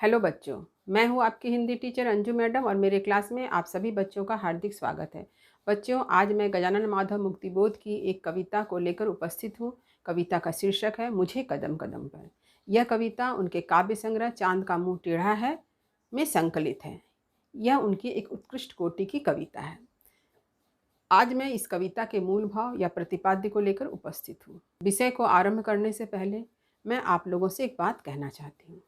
Hello बच्चों, मैं हूँ आपकी हिंदी टीचर अंजू मैडम और मेरे क्लास में आप सभी बच्चों का हार्दिक स्वागत है। बच्चों, आज मैं गजानन माधव मुक्तिबोध की एक कविता को लेकर उपस्थित हूँ। कविता का शीर्षक है मुझे कदम कदम पर। यह कविता उनके काव्य संग्रह चांद का मुँह टेढ़ा है में संकलित है। यह उनकी एक उत्कृष्ट कोटि की कविता है। आज मैं इस कविता के मूल भाव या प्रतिपाद्य को लेकर उपस्थित हूँ। विषय को आरंभ करने से पहले मैं आप लोगों से एक बात कहना चाहती हूँ।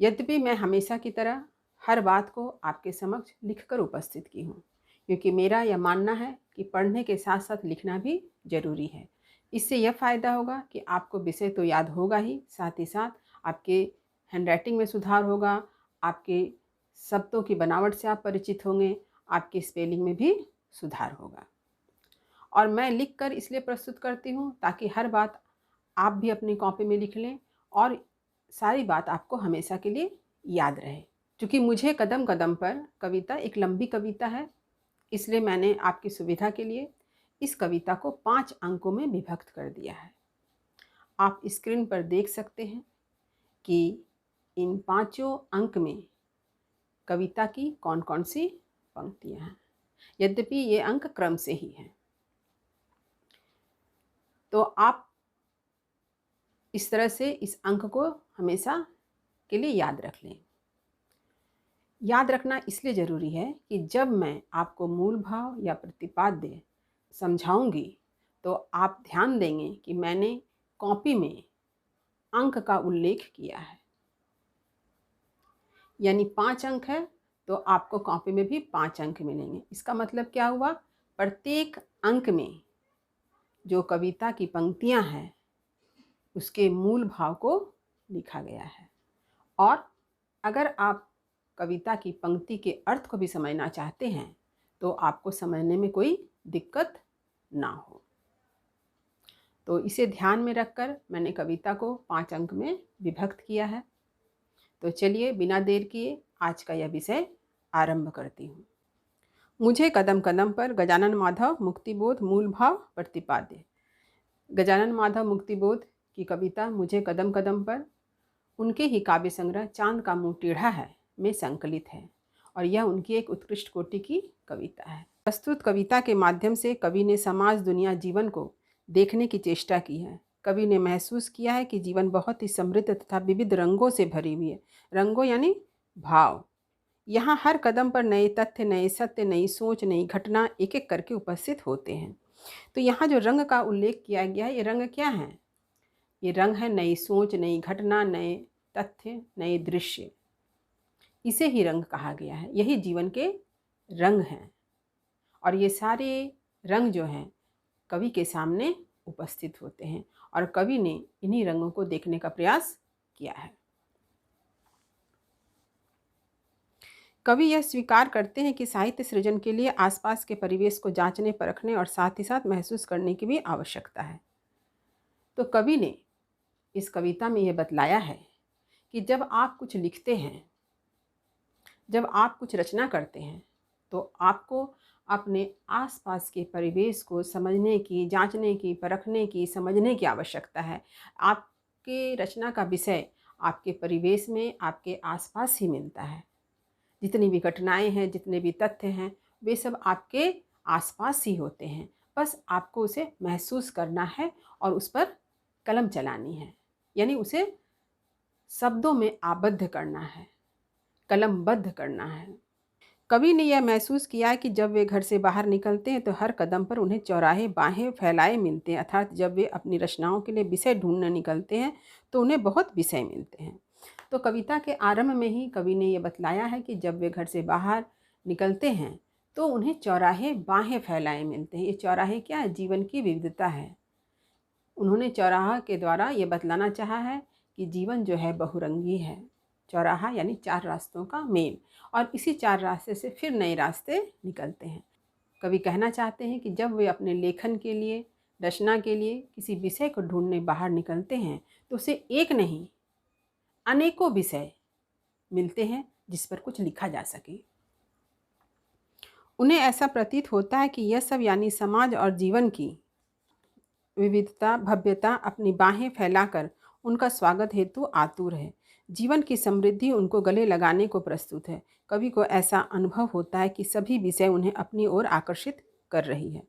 यद्यपि मैं हमेशा की तरह हर बात को आपके समक्ष लिखकर उपस्थित की हूँ, क्योंकि मेरा यह मानना है कि पढ़ने के साथ साथ लिखना भी जरूरी है। इससे यह फ़ायदा होगा कि आपको विषय तो याद होगा ही, साथ ही साथ आपके हैंडराइटिंग में सुधार होगा, आपके शब्दों की बनावट से आप परिचित होंगे, आपके स्पेलिंग में भी सुधार होगा। और मैं लिख कर इसलिए प्रस्तुत करती हूँ ताकि हर बात आप भी अपनी कॉपी में लिख लें और सारी बात आपको हमेशा के लिए याद रहे। क्योंकि मुझे कदम कदम पर कविता एक लंबी कविता है, इसलिए मैंने आपकी सुविधा के लिए इस कविता को 5 अंकों में विभक्त कर दिया है। आप स्क्रीन पर देख सकते हैं कि इन 5 अंक में कविता की कौन कौन सी पंक्तियां हैं, यद्यपि ये अंक क्रम से ही हैं। तो आप इस तरह से इस अंक को हमेशा के लिए याद रख लें। याद रखना इसलिए ज़रूरी है कि जब मैं आपको मूल भाव या प्रतिपाद्य समझाऊंगी तो आप ध्यान देंगे कि मैंने कॉपी में अंक का उल्लेख किया है, यानी 5 अंक है तो आपको कॉपी में भी 5 अंक मिलेंगे। इसका मतलब क्या हुआ? प्रत्येक अंक में जो कविता की पंक्तियां हैं उसके मूल भाव को लिखा गया है। और अगर आप कविता की पंक्ति के अर्थ को भी समझना चाहते हैं तो आपको समझने में कोई दिक्कत ना हो। तो इसे ध्यान में रखकर मैंने कविता को 5 अंक में विभक्त किया है। तो चलिए बिना देर किए आज का यह विषय आरंभ करती हूँ। मुझे कदम कदम पर गजानन माधव मुक्तिबोध मूल भाव प्रतिपाद्य। गजानन माधव मुक्तिबोध की कविता मुझे कदम कदम पर उनके ही काव्य संग्रह चांद का मुँह टेढ़ा है में संकलित है और यह उनकी एक उत्कृष्ट कोटि की कविता है। प्रस्तुत कविता के माध्यम से कवि ने समाज, दुनिया, जीवन को देखने की चेष्टा की है। कवि ने महसूस किया है कि जीवन बहुत ही समृद्ध तथा विविध रंगों से भरी हुई है। रंगों यानी भाव। यहाँ हर कदम पर नए तथ्य, नए सत्य, नई सोच, नई घटना एक एक करके उपस्थित होते हैं। तो यहाँ जो रंग का उल्लेख किया गया है, ये रंग क्या है? ये रंग है नई सोच, नई घटना, नए तथ्य, नए दृश्य। इसे ही रंग कहा गया है। यही जीवन के रंग हैं और ये सारे रंग जो हैं कवि के सामने उपस्थित होते हैं और कवि ने इन्हीं रंगों को देखने का प्रयास किया है। कवि यह स्वीकार करते हैं कि साहित्य सृजन के लिए आसपास के परिवेश को जांचने, परखने और साथ ही साथ महसूस करने की भी आवश्यकता है। तो कवि ने इस कविता में यह बतलाया है कि जब आप कुछ लिखते हैं, जब आप कुछ रचना करते हैं तो आपको अपने आसपास के परिवेश को समझने की, जांचने की, परखने की, समझने की आवश्यकता है। आपके रचना का विषय आपके परिवेश में, आपके आसपास ही मिलता है। जितनी भी घटनाएं हैं, जितने भी तथ्य हैं, वे सब आपके आसपास ही होते हैं। बस आपको उसे महसूस करना है और उस पर कलम चलानी है, यानी उसे शब्दों में आबद्ध करना है, कलमबद्ध करना है। कवि ने यह महसूस किया कि जब वे घर से बाहर निकलते हैं तो हर कदम पर उन्हें चौराहे बाहें फैलाए मिलते हैं, अर्थात जब वे अपनी रचनाओं के लिए विषय ढूंढने निकलते हैं तो उन्हें बहुत विषय मिलते हैं। तो कविता के आरंभ में ही कवि ने यह बतलाया है कि जब वे घर से बाहर निकलते हैं तो उन्हें चौराहे बाहें फैलाए मिलते हैं। ये चौराहे क्या है? जीवन की विविधता है। उन्होंने चौराहा के द्वारा ये बतलाना चाहा है कि जीवन जो है बहुरंगी है। चौराहा यानी 4 रास्तों का मेल, और इसी 4 रास्ते से फिर नए रास्ते निकलते हैं। कवि कहना चाहते हैं कि जब वे अपने लेखन के लिए, रचना के लिए किसी विषय को ढूंढने बाहर निकलते हैं तो उसे एक नहीं अनेकों विषय मिलते हैं जिस पर कुछ लिखा जा सके। उन्हें ऐसा प्रतीत होता है कि यह सब यानी समाज और जीवन की विविधता, भव्यता अपनी बाहें फैलाकर उनका स्वागत हेतु आतुर है। जीवन की समृद्धि उनको गले लगाने को प्रस्तुत है। कवि को ऐसा अनुभव होता है कि सभी विषय उन्हें अपनी ओर आकर्षित कर रही है।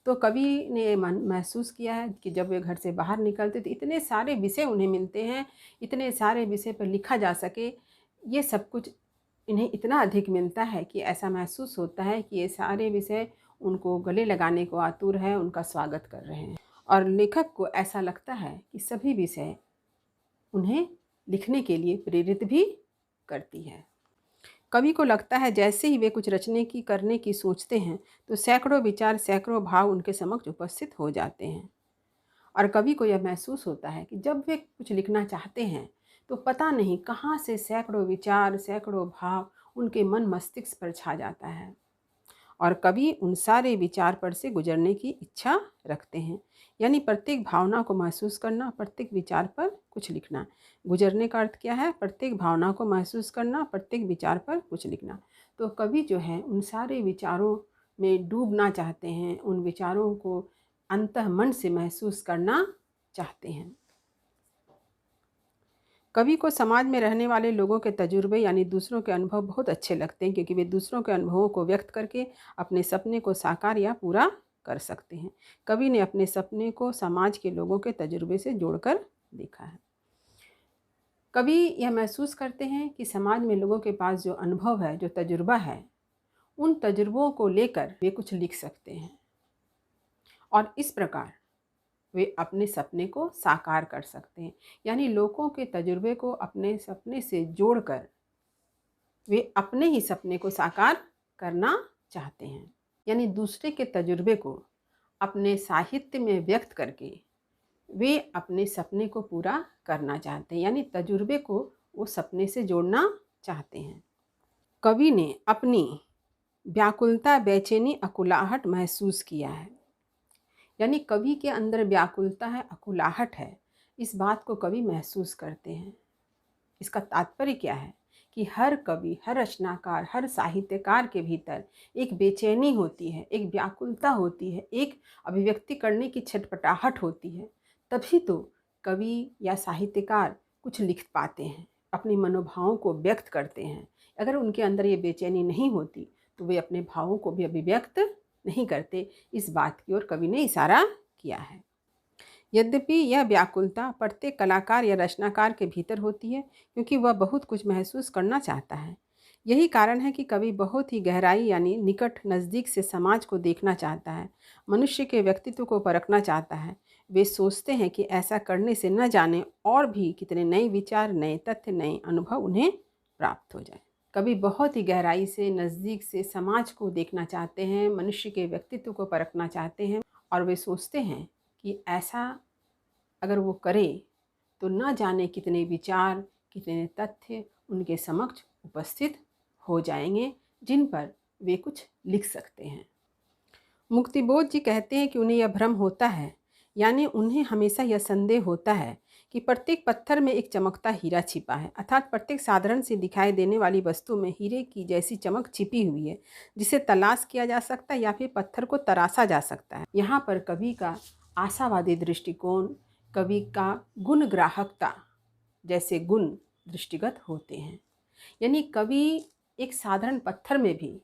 तो कवि ने ये महसूस किया है कि जब वे घर से बाहर निकलते तो इतने सारे विषय उन्हें मिलते हैं, इतने सारे विषय पर लिखा जा सके, ये सब कुछ इन्हें इतना अधिक मिलता है कि ऐसा महसूस होता है कि ये सारे विषय उनको गले लगाने को आतुर है, उनका स्वागत कर रहे हैं। और लेखक को ऐसा लगता है कि सभी विषय उन्हें लिखने के लिए प्रेरित भी करती है। कवि को लगता है जैसे ही वे कुछ रचने की करने की सोचते हैं तो सैकड़ों विचार, सैकड़ों भाव उनके समक्ष उपस्थित हो जाते हैं। और कवि को यह महसूस होता है कि जब वे कुछ लिखना चाहते हैं तो पता नहीं कहाँ से सैकड़ों विचार, सैकड़ों भाव उनके मन मस्तिष्क पर छा जाता है। और कवि उन सारे विचार पर से गुजरने की इच्छा रखते हैं। यानी प्रत्येक भावना को महसूस करना, प्रत्येक विचार पर कुछ लिखना। गुजरने का अर्थ क्या है? प्रत्येक भावना को महसूस करना, प्रत्येक विचार पर कुछ लिखना। तो कवि जो है उन सारे विचारों में डूबना चाहते हैं, उन विचारों को अंतः मन से महसूस करना चाहते हैं। कवि को समाज में रहने वाले लोगों के तजुर्बे यानी दूसरों के अनुभव बहुत अच्छे लगते हैं, क्योंकि वे दूसरों के अनुभवों को व्यक्त करके अपने सपने को साकार या पूरा कर सकते हैं। कवि ने अपने सपने को समाज के लोगों के तजुर्बे से जोड़कर देखा है। कवि यह महसूस करते हैं कि समाज में लोगों के पास जो अनुभव है, जो तजुर्बा है, उन तजुर्बों को लेकर वे कुछ लिख सकते हैं और इस प्रकार वे अपने सपने को साकार कर सकते हैं। यानी लोगों के तजुर्बे को अपने सपने से जोड़कर वे अपने ही सपने को साकार करना चाहते हैं। यानी दूसरे के तजुर्बे को अपने साहित्य में व्यक्त करके वे अपने सपने को पूरा करना चाहते हैं। यानी तजुर्बे को वो सपने से जोड़ना चाहते हैं। कवि ने अपनी व्याकुलता, बेचैनी, अकुलाहट महसूस किया है। यानी कवि के अंदर व्याकुलता है, अकुलाहट है, इस बात को कवि महसूस करते हैं। इसका तात्पर्य क्या है कि हर कवि, हर रचनाकार, हर साहित्यकार के भीतर एक बेचैनी होती है, एक व्याकुलता होती है, एक अभिव्यक्ति करने की छटपटाहट होती है। तभी तो कवि या साहित्यकार कुछ लिख पाते हैं, अपने मनोभावों को व्यक्त करते हैं। अगर उनके अंदर ये बेचैनी नहीं होती तो वे अपने भावों को भी अभिव्यक्त नहीं करते। इस बात की ओर कवि ने इशारा किया है। यद्यपि यह व्याकुलता प्रत्येक कलाकार या रचनाकार के भीतर होती है, क्योंकि वह बहुत कुछ महसूस करना चाहता है। यही कारण है कि कवि बहुत ही गहराई यानी निकट, नज़दीक से समाज को देखना चाहता है, मनुष्य के व्यक्तित्व को परखना चाहता है। वे सोचते हैं कि ऐसा करने से न जाने और भी कितने नए विचार, नए तथ्य, नए अनुभव उन्हें प्राप्त हो जाए। कवि बहुत ही गहराई से, नज़दीक से समाज को देखना चाहते हैं, मनुष्य के व्यक्तित्व को परखना चाहते हैं और वे सोचते हैं कि ऐसा अगर वो करे तो न जाने कितने विचार, कितने तथ्य उनके समक्ष उपस्थित हो जाएंगे, जिन पर वे कुछ लिख सकते हैं। मुक्तिबोध जी कहते हैं कि उन्हें यह भ्रम होता है, यानी उन्हें हमेशा यह संदेह होता है कि प्रत्येक पत्थर में एक चमकता हीरा छिपा है, अर्थात प्रत्येक साधारण से दिखाई देने वाली वस्तु में हीरे की जैसी चमक छिपी हुई है, जिसे तलाश किया जा सकता है या फिर पत्थर को तराशा जा सकता है। यहाँ पर कवि का आशावादी दृष्टिकोण, कवि का गुण ग्राहकता जैसे गुण दृष्टिगत होते हैं। यानी कवि एक साधारण पत्थर में भी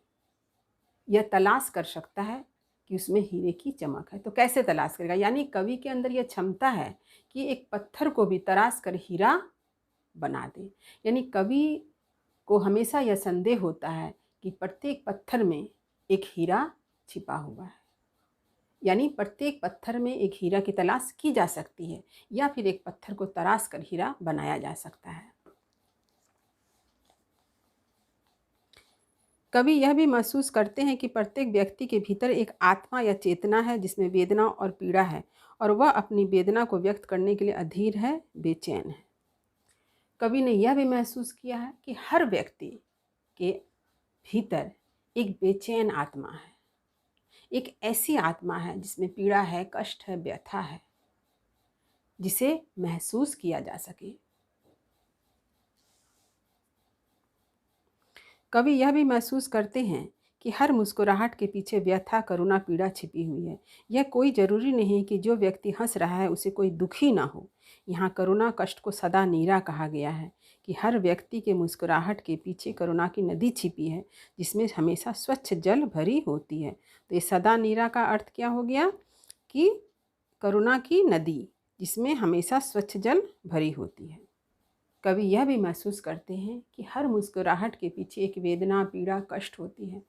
यह तलाश कर सकता है कि उसमें हीरे की चमक है। तो कैसे तलाश करेगा? यानी कवि के अंदर यह क्षमता है कि एक पत्थर को भी तराश कर हीरा बना दे। यानी कवि को हमेशा यह संदेह होता है कि प्रत्येक पत्थर में एक हीरा छिपा हुआ है। यानी प्रत्येक पत्थर में एक हीरा की तलाश की जा सकती है या फिर एक पत्थर को तराश कर हीरा बनाया जा सकता है। कवि यह भी महसूस करते हैं कि प्रत्येक व्यक्ति के भीतर एक आत्मा या चेतना है, जिसमें वेदना और पीड़ा है और वह अपनी वेदना को व्यक्त करने के लिए अधीर है, बेचैन है। कवि ने यह भी महसूस किया है कि हर व्यक्ति के भीतर एक बेचैन आत्मा है, एक ऐसी आत्मा है जिसमें पीड़ा है, कष्ट है, व्यथा है, जिसे महसूस किया जा सके। कवि यह भी महसूस करते हैं कि हर मुस्कुराहट के पीछे व्यथा, करुणा, पीड़ा छिपी हुई है। यह कोई जरूरी नहीं कि जो व्यक्ति हंस रहा है उसे कोई दुखी ना हो। यहाँ करुणा, कष्ट को सदा नीरा कहा गया है कि हर व्यक्ति के मुस्कुराहट के पीछे करुणा की नदी छिपी है, जिसमें हमेशा स्वच्छ जल भरी होती है। तो ये सदा नीरा का अर्थ क्या हो गया कि करुणा की नदी जिसमें हमेशा स्वच्छ जल भरी होती है। कवि यह भी महसूस करते हैं कि हर मुस्कुराहट के पीछे एक वेदना, पीड़ा, कष्ट होती है।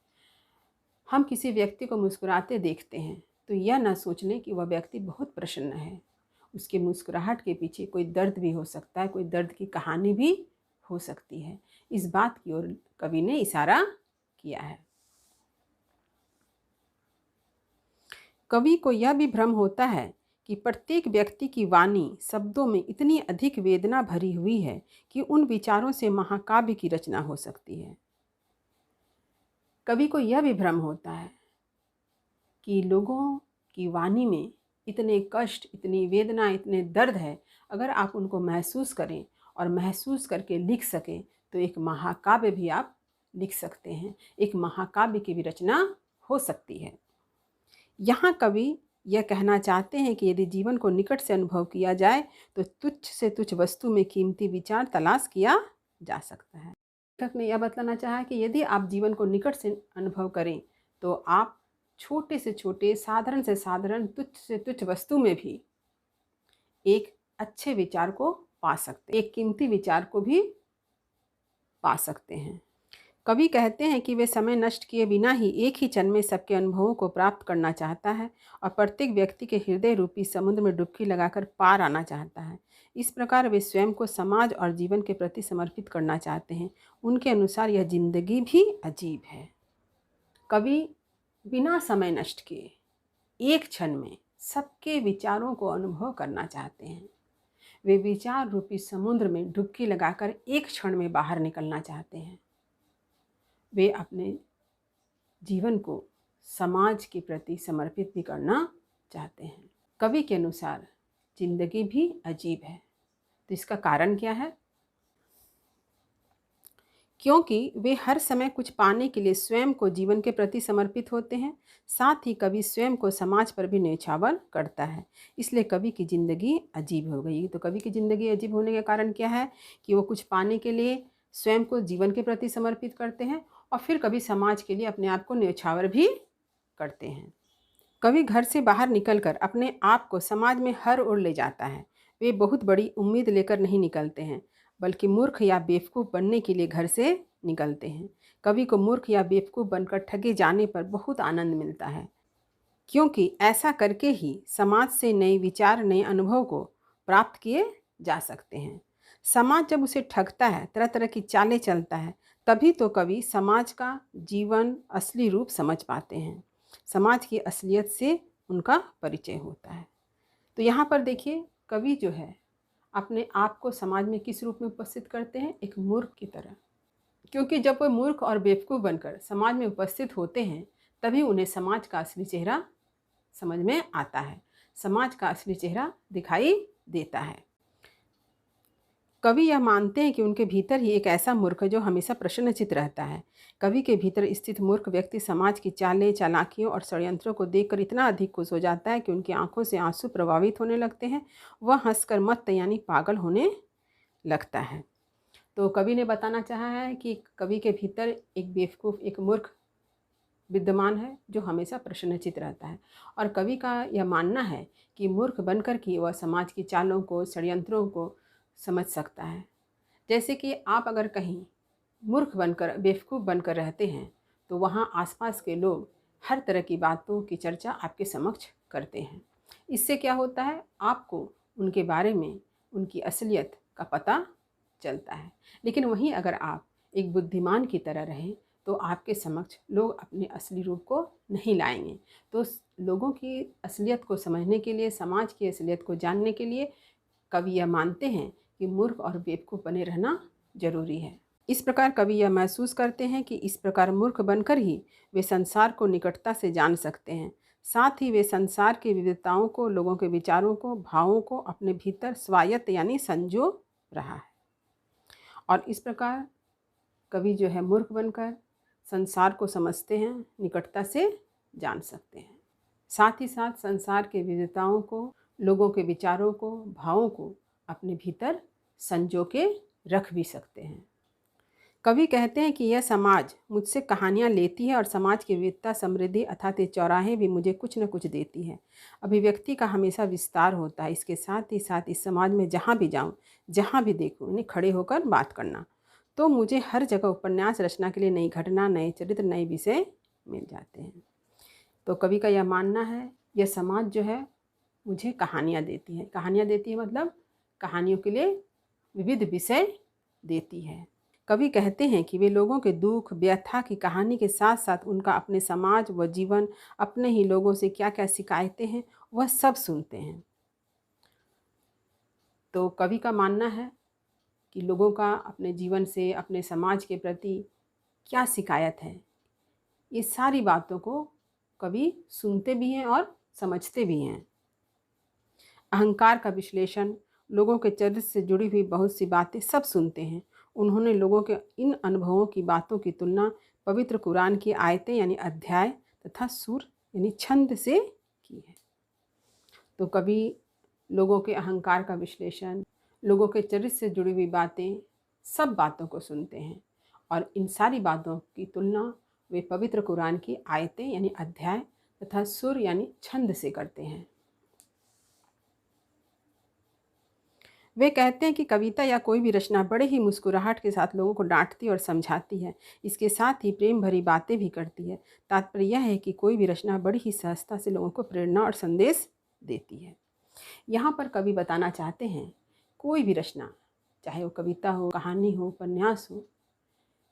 हम किसी व्यक्ति को मुस्कुराते देखते हैं तो यह न सोच लें कि वह व्यक्ति बहुत प्रसन्न है। उसके मुस्कुराहट के पीछे कोई दर्द भी हो सकता है, कोई दर्द की कहानी भी हो सकती है। इस बात की ओर कवि ने इशारा किया है। कवि को यह भी भ्रम होता है कि प्रत्येक व्यक्ति की वाणी शब्दों में इतनी अधिक वेदना भरी हुई है कि उन विचारों से महाकाव्य की रचना हो सकती है। कवि को यह भी भ्रम होता है कि लोगों की वाणी में इतने कष्ट, इतनी वेदना, इतने दर्द है, अगर आप उनको महसूस करें और महसूस करके लिख सकें तो एक महाकाव्य भी आप लिख सकते हैं, एक महाकाव्य की भी रचना हो सकती है। यहाँ कवि यह कहना चाहते हैं कि यदि जीवन को निकट से अनुभव किया जाए तो तुच्छ से तुच्छ वस्तु में कीमती विचार तलाश किया जा सकता है। लेखक ने यह बतलाना चाहा कि यदि आप जीवन को निकट से अनुभव करें तो आप छोटे से छोटे, साधारण से साधारण, तुच्छ से तुच्छ वस्तु में भी एक अच्छे विचार को पा सकते हैं, एक कीमती विचार को भी पा सकते हैं। कवि कहते हैं कि वे समय नष्ट किए बिना ही एक ही क्षण में सबके अनुभवों को प्राप्त करना चाहता है और प्रत्येक व्यक्ति के हृदय रूपी समुद्र में डुबकी लगाकर पार आना चाहता है। इस प्रकार वे स्वयं को समाज और जीवन के प्रति समर्पित करना चाहते हैं। उनके अनुसार यह जिंदगी भी अजीब है। कवि बिना समय नष्ट किए एक क्षण में सबके विचारों को अनुभव करना चाहते हैं। वे विचार रूपी समुद्र में डुबकी लगाकर एक क्षण में बाहर निकलना चाहते हैं। वे अपने जीवन को समाज के प्रति समर्पित भी करना चाहते हैं। कवि के अनुसार जिंदगी भी अजीब है। तो इसका कारण क्या है? क्योंकि वे हर समय कुछ पाने के लिए स्वयं को जीवन के प्रति समर्पित होते हैं। साथ ही कवि स्वयं को समाज पर भी न्यौछावर करता है, इसलिए कवि की ज़िंदगी अजीब हो गई। तो कवि की ज़िंदगी अजीब होने का कारण क्या है कि वो कुछ पाने के लिए स्वयं को जीवन के प्रति समर्पित करते हैं और फिर कभी समाज के लिए अपने आप को न्यौछावर भी करते हैं। कवि घर से बाहर निकलकर अपने आप को समाज में हर ओर ले जाता है। वे बहुत बड़ी उम्मीद लेकर नहीं निकलते हैं, बल्कि मूर्ख या बेवकूफ़ बनने के लिए घर से निकलते हैं। कवि को मूर्ख या बेवकूफ़ बनकर ठगे जाने पर बहुत आनंद मिलता है, क्योंकि ऐसा करके ही समाज से नए विचार, नए अनुभव को प्राप्त किए जा सकते हैं। समाज जब उसे ठगता है, तरह तरह की चालें चलता है, तभी तो कवि समाज का जीवन असली रूप समझ पाते हैं। समाज की असलियत से उनका परिचय होता है। तो यहाँ पर देखिए, कवि जो है अपने आप को समाज में किस रूप में उपस्थित करते हैं? एक मूर्ख की तरह। क्योंकि जब वो मूर्ख और बेवकूफ़ बनकर समाज में उपस्थित होते हैं तभी उन्हें समाज का असली चेहरा समझ में आता है, समाज का असली चेहरा दिखाई देता है। कवि यह मानते हैं कि उनके भीतर ही एक ऐसा मूर्ख जो हमेशा प्रसन्नचित्त रहता है। कवि के भीतर स्थित मूर्ख व्यक्ति समाज की चालें, चालाकियों और षड्यंत्रों को देखकर इतना अधिक खुश हो जाता है कि उनकी आंखों से आंसू प्रभावित होने लगते हैं। वह हंसकर मत्त यानी पागल होने लगता है। तो कवि ने बताना चाहा है कि कवि के भीतर एक बेवकूफ़, एक मूर्ख विद्यमान है जो हमेशा प्रसन्नचित्त रहता है। और कवि का यह मानना है कि मूर्ख बनकर कि वह समाज की चालों को, षड्यंत्रों को समझ सकता है। जैसे कि आप अगर कहीं मूर्ख बनकर, बेवकूफ़ बनकर रहते हैं तो वहाँ आसपास के लोग हर तरह की बातों की चर्चा आपके समक्ष करते हैं। इससे क्या होता है, आपको उनके बारे में, उनकी असलियत का पता चलता है। लेकिन वहीं अगर आप एक बुद्धिमान की तरह रहें तो आपके समक्ष लोग अपने असली रूप को नहीं लाएंगे। तो लोगों की असलियत को समझने के लिए, समाज की असलियत को जानने के लिए कवि यह मानते हैं कि मूर्ख और बेवकूफ़ बने रहना जरूरी है। इस प्रकार कवि यह महसूस करते हैं कि इस प्रकार मूर्ख बनकर ही वे संसार को निकटता से जान सकते हैं। साथ ही वे संसार की विविधताओं को, लोगों के विचारों को, भावों को अपने भीतर स्वायत्त यानी संजो रहा है। और इस प्रकार कवि जो है मूर्ख बनकर संसार को समझते हैं, निकटता से जान सकते हैं। साथ ही साथ संसार के विविधताओं को, लोगों के विचारों को, भावों को अपने भीतर संजो के रख भी सकते हैं। कवि कहते हैं कि यह समाज मुझसे कहानियाँ लेती है और समाज की विविधता, समृद्धि अर्थात ये चौराहे भी मुझे कुछ न कुछ देती है। अभिव्यक्ति का हमेशा विस्तार होता है। इसके साथ ही साथ इस समाज में जहाँ भी जाऊँ, जहाँ भी देखूँ, उन्हें खड़े होकर बात करना। तो मुझे हर जगह उपन्यास रचना के लिए नई घटना, नए चरित्र, नए विषय मिल जाते हैं। तो कवि का यह मानना है, यह समाज जो है मुझे कहानियाँ देती है। कहानियाँ देती है मतलब कहानियों के लिए विविध विषय देती है। कवि कहते हैं कि वे लोगों के दुख, व्यथा की कहानी के साथ साथ उनका अपने समाज व जीवन, अपने ही लोगों से क्या क्या शिकायतें हैं, वह सब सुनते हैं। तो कवि का मानना है कि लोगों का अपने जीवन से, अपने समाज के प्रति क्या शिकायत है, ये सारी बातों को कवि सुनते भी हैं और समझते भी हैं। अहंकार का विश्लेषण, लोगों के चरित्र से जुड़ी हुई बहुत सी बातें सब सुनते हैं। उन्होंने लोगों के इन अनुभवों की बातों की तुलना पवित्र कुरान की आयतें यानी अध्याय तथा सुर यानी छंद से की है। तो कभी लोगों के अहंकार का विश्लेषण, लोगों के चरित्र से जुड़ी हुई बातें, सब बातों को सुनते हैं और इन सारी बातों की तुलना वे पवित्र कुरान की आयतें यानी अध्याय तथा सुर यानी छंद से करते हैं। वे कहते हैं कि कविता या कोई भी रचना बड़े ही मुस्कुराहट के साथ लोगों को डांटती और समझाती है। इसके साथ ही प्रेम भरी बातें भी करती है। तात्पर्य यह है कि कोई भी रचना बड़ी ही सहजता से लोगों को प्रेरणा और संदेश देती है। यहाँ पर कवि बताना चाहते हैं, कोई भी रचना, चाहे वो कविता हो, कहानी हो, उपन्यास हो,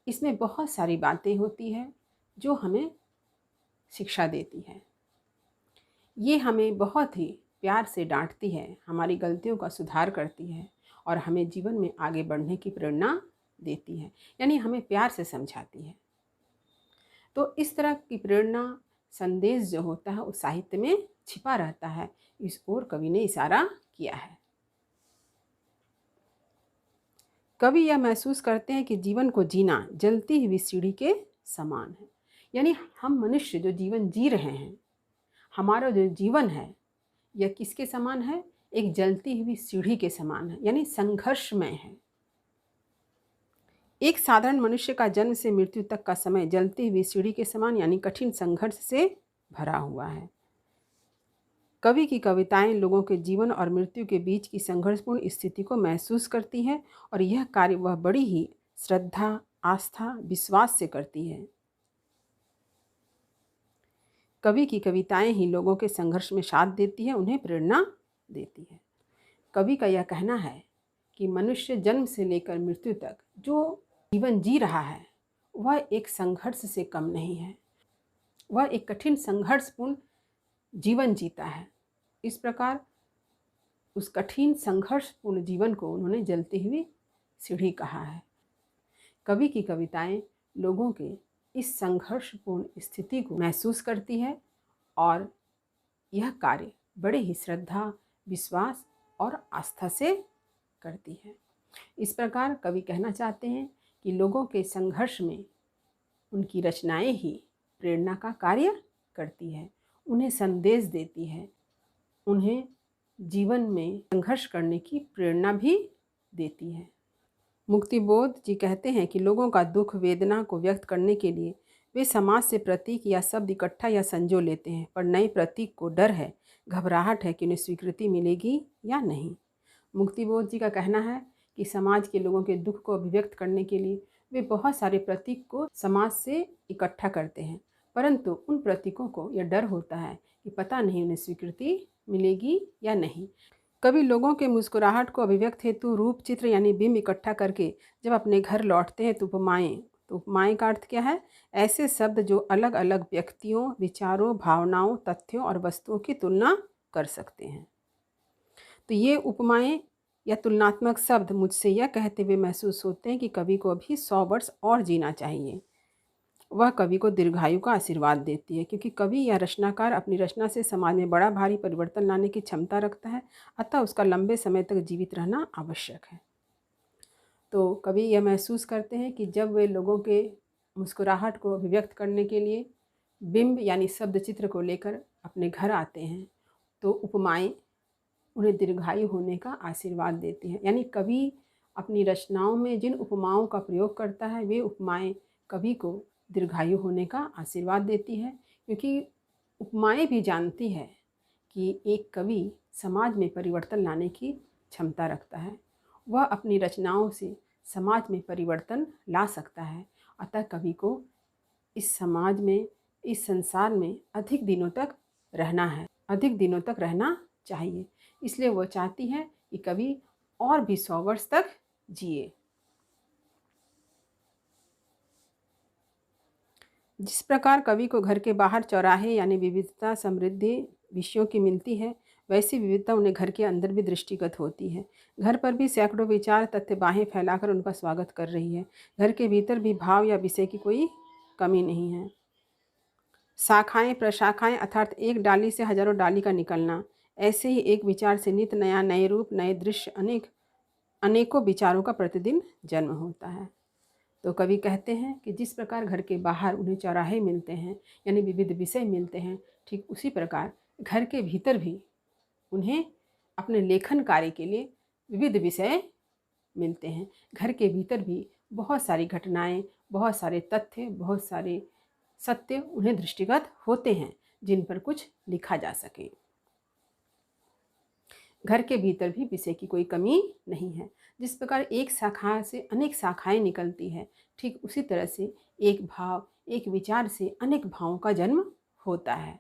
इसमें बहुत सारी बातें होती है जो हमें शिक्षा देती है। ये हमें बहुत ही प्यार से डांटती है, हमारी गलतियों का सुधार करती है और हमें जीवन में आगे बढ़ने की प्रेरणा देती है, यानी हमें प्यार से समझाती है। तो इस तरह की प्रेरणा, संदेश जो होता है, उस साहित्य में छिपा रहता है। इस ओर कवि ने इशारा किया है। कवि यह महसूस करते हैं कि जीवन को जीना जलती हुई सीढ़ी के समान है। यानी हम मनुष्य जो जीवन जी रहे हैं, हमारा जो जीवन है, यह किसके समान है? एक जलती हुई सीढ़ी के समान है, यानी संघर्षमय है। एक साधारण मनुष्य का जन्म से मृत्यु तक का समय जलती हुई सीढ़ी के समान यानी कठिन संघर्ष से भरा हुआ है। कवि की कविताएं लोगों के जीवन और मृत्यु के बीच की संघर्षपूर्ण स्थिति को महसूस करती है और यह कार्य वह बड़ी ही श्रद्धा, आस्था, विश्वास से करती है। कवि की कविताएं ही लोगों के संघर्ष में साथ देती है, उन्हें प्रेरणा देती है। कवि का यह कहना है कि मनुष्य जन्म से लेकर मृत्यु तक जो जीवन जी रहा है, वह एक संघर्ष से कम नहीं है। वह एक कठिन संघर्षपूर्ण जीवन जीता है। इस प्रकार उस कठिन संघर्षपूर्ण जीवन को उन्होंने जलती हुई सीढ़ी कहा है। कवि की कविताएं लोगों के इस संघर्षपूर्ण स्थिति को महसूस करती है और यह कार्य बड़े ही श्रद्धा, विश्वास और आस्था से करती है। इस प्रकार कवि कहना चाहते हैं कि लोगों के संघर्ष में उनकी रचनाएं ही प्रेरणा का कार्य करती है, उन्हें संदेश देती है, उन्हें जीवन में संघर्ष करने की प्रेरणा भी देती है। मुक्तिबोध जी कहते हैं कि लोगों का दुख, वेदना को व्यक्त करने के लिए वे समाज से प्रतीक या शब्द इकट्ठा या संजो लेते हैं, पर नए प्रतीक को डर है, घबराहट है कि उन्हें स्वीकृति मिलेगी या नहीं। मुक्तिबोध जी का कहना है कि समाज के लोगों के दुख को अभिव्यक्त करने के लिए वे बहुत सारे प्रतीक को समाज से इकट्ठा करते हैं, परंतु उन प्रतीकों को यह डर होता है कि पता नहीं उन्हें स्वीकृति मिलेगी या नहीं। कभी लोगों के मुस्कुराहट को अभिव्यक्त हेतु रूप, चित्र यानी बिंब इकट्ठा करके जब अपने घर लौटते हैं तो उपमाएं का अर्थ क्या है? ऐसे शब्द जो अलग अलग व्यक्तियों, विचारों, भावनाओं, तथ्यों और वस्तुओं की तुलना कर सकते हैं। तो ये उपमाएं या तुलनात्मक शब्द मुझसे यह कहते हुए महसूस होते हैं कि कवि को अभी 100 वर्ष और जीना चाहिए। वह कवि को दीर्घायु का आशीर्वाद देती है, क्योंकि कवि या रचनाकार अपनी रचना से समाज में बड़ा भारी परिवर्तन लाने की क्षमता रखता है, अतः उसका लंबे समय तक जीवित रहना आवश्यक है। तो कवि यह महसूस करते हैं कि जब वे लोगों के मुस्कुराहट को अभिव्यक्त करने के लिए बिंब यानी शब्द चित्र को लेकर अपने घर आते हैं, तो उपमाएं उन्हें दीर्घायु होने का आशीर्वाद देती हैं। यानी कवि अपनी रचनाओं में जिन उपमाओं का प्रयोग करता है वे उपमाएं कवि को दीर्घायु होने का आशीर्वाद देती है, क्योंकि उपमाएं भी जानती है कि एक कवि समाज में परिवर्तन लाने की क्षमता रखता है। वह अपनी रचनाओं से समाज में परिवर्तन ला सकता है। अतः कवि को इस समाज में, इस संसार में अधिक दिनों तक रहना है, अधिक दिनों तक रहना चाहिए। इसलिए वह चाहती है कि कवि और भी 100 वर्ष तक जिए। जिस प्रकार कवि को घर के बाहर चौराहे यानी विविधता समृद्धि विषयों की मिलती है, वैसी विविधता उन्हें घर के अंदर भी दृष्टिगत होती है। घर पर भी सैकड़ों विचार तथ्य बाहें फैलाकर उनका स्वागत कर रही है। घर के भीतर भी भाव या विषय की कोई कमी नहीं है। शाखाएं प्रशाखाएं अर्थात एक डाली से हजारों डाली का निकलना, ऐसे ही एक विचार से नित नया, नए रूप, नए दृश्य, अनेकों विचारों का प्रतिदिन जन्म होता है। तो कवि कहते हैं कि जिस प्रकार घर के बाहर उन्हें चौराहे मिलते हैं यानी विविध विषय मिलते हैं, ठीक उसी प्रकार घर के भीतर भी उन्हें अपने लेखन कार्य के लिए विविध विषय मिलते हैं। घर के भीतर भी बहुत सारी घटनाएं, बहुत सारे तथ्य, बहुत सारे सत्य उन्हें दृष्टिगत होते हैं जिन पर कुछ लिखा जा सके। घर के भीतर भी विषय की कोई कमी नहीं है। जिस प्रकार एक शाखा से अनेक शाखाएं निकलती है, ठीक उसी तरह से एक भाव, एक विचार से अनेक भावों का जन्म होता है।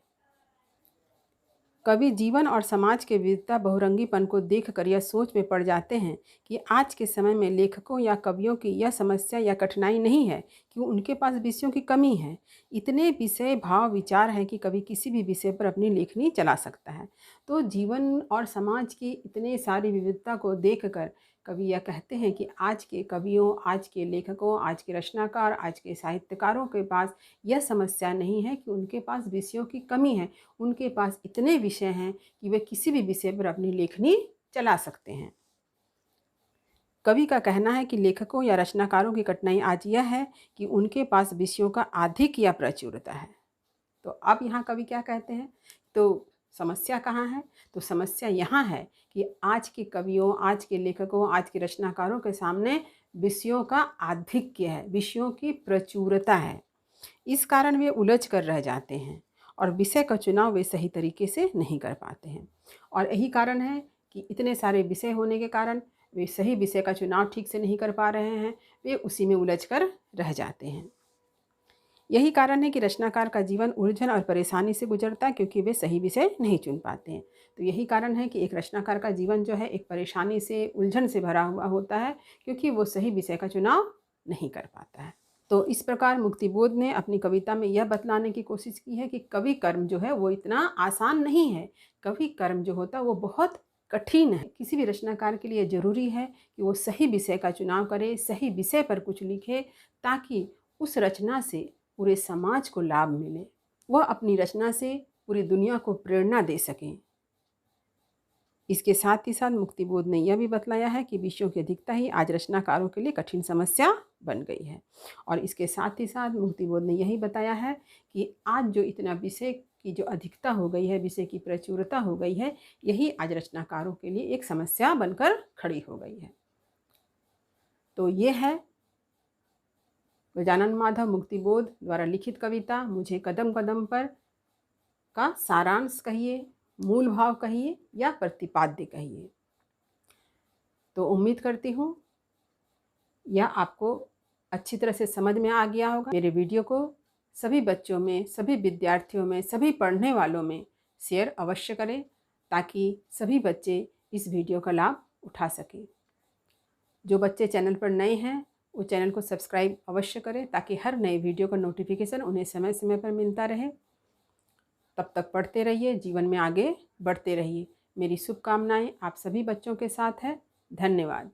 कवि जीवन और समाज के विविधता बहुरंगीपन को देखकर यह सोच में पड़ जाते हैं कि आज के समय में लेखकों या कवियों की यह समस्या या कठिनाई नहीं है कि उनके पास विषयों की कमी है। इतने विषय, भाव, विचार हैं कि कवि किसी भी विषय पर अपनी लेखनी चला सकता है। तो जीवन और समाज की इतने सारी विविधता को देखकर कवि यह कहते हैं कि आज के कवियों, आज के लेखकों, आज के रचनाकार, आज के साहित्यकारों के पास यह समस्या नहीं है कि उनके पास विषयों की कमी है। उनके पास इतने विषय हैं कि वे किसी भी विषय पर अपनी लेखनी चला सकते हैं। कवि का कहना है कि लेखकों या रचनाकारों की कठिनाई आज यह है कि उनके पास विषयों का अधिक या प्रचुरता है। तो अब यहाँ कवि क्या कहते हैं, तो समस्या कहाँ है? तो समस्या यहाँ है कि आज के कवियों, आज के लेखकों, आज के रचनाकारों के सामने विषयों का आधिक्य है, विषयों की प्रचुरता है। इस कारण वे उलझ कर रह जाते हैं और विषय का चुनाव वे सही तरीके से नहीं कर पाते हैं। और यही कारण है कि इतने सारे विषय होने के कारण वे सही विषय का चुनाव ठीक से नहीं कर पा रहे हैं, वे उसी में उलझ कर रह जाते हैं। यही कारण है कि रचनाकार का जीवन उलझन और परेशानी से गुजरता है, क्योंकि वे सही विषय नहीं चुन पाते हैं। तो यही कारण है कि एक रचनाकार का जीवन जो है एक परेशानी से, उलझन से भरा हुआ होता है, क्योंकि वो सही विषय का चुनाव नहीं कर पाता है। तो इस प्रकार मुक्तिबोध ने अपनी कविता में यह बतलाने की कोशिश की है कि कवि कर्म जो है वो इतना आसान नहीं है। कवि कर्म जो होता है वो बहुत कठिन है। किसी भी रचनाकार के लिए ज़रूरी है कि वो सही विषय का चुनाव करे, सही विषय पर कुछ लिखे, ताकि उस रचना से पूरे समाज को लाभ मिले, वह अपनी रचना से पूरी दुनिया को प्रेरणा दे सकें। इसके साथ ही साथ मुक्तिबोध ने यह भी बतलाया है कि विषयों की अधिकता ही आज रचनाकारों के लिए कठिन समस्या बन गई है। और इसके साथ ही साथ मुक्तिबोध ने यही बताया है कि आज जो इतना विषय की जो अधिकता हो गई है, विषय की प्रचुरता हो गई है, यही आज रचनाकारों के लिए एक समस्या बनकर खड़ी हो गई है। तो ये है गजानन माधव मुक्तिबोध द्वारा लिखित कविता मुझे कदम कदम पर का सारांश कहिए, मूल भाव कहिए या प्रतिपाद्य कहिए। तो उम्मीद करती हूँ यह आपको अच्छी तरह से समझ में आ गया होगा। मेरे वीडियो को सभी बच्चों में, सभी विद्यार्थियों में, सभी पढ़ने वालों में शेयर अवश्य करें, ताकि सभी बच्चे इस वीडियो का लाभ उठा सकें। जो बच्चे चैनल पर नए हैं वो चैनल को सब्सक्राइब अवश्य करें, ताकि हर नए वीडियो का नोटिफिकेशन उन्हें समय समय पर मिलता रहे। तब तक पढ़ते रहिए, जीवन में आगे बढ़ते रहिए। मेरी शुभकामनाएं आप सभी बच्चों के साथ है। धन्यवाद।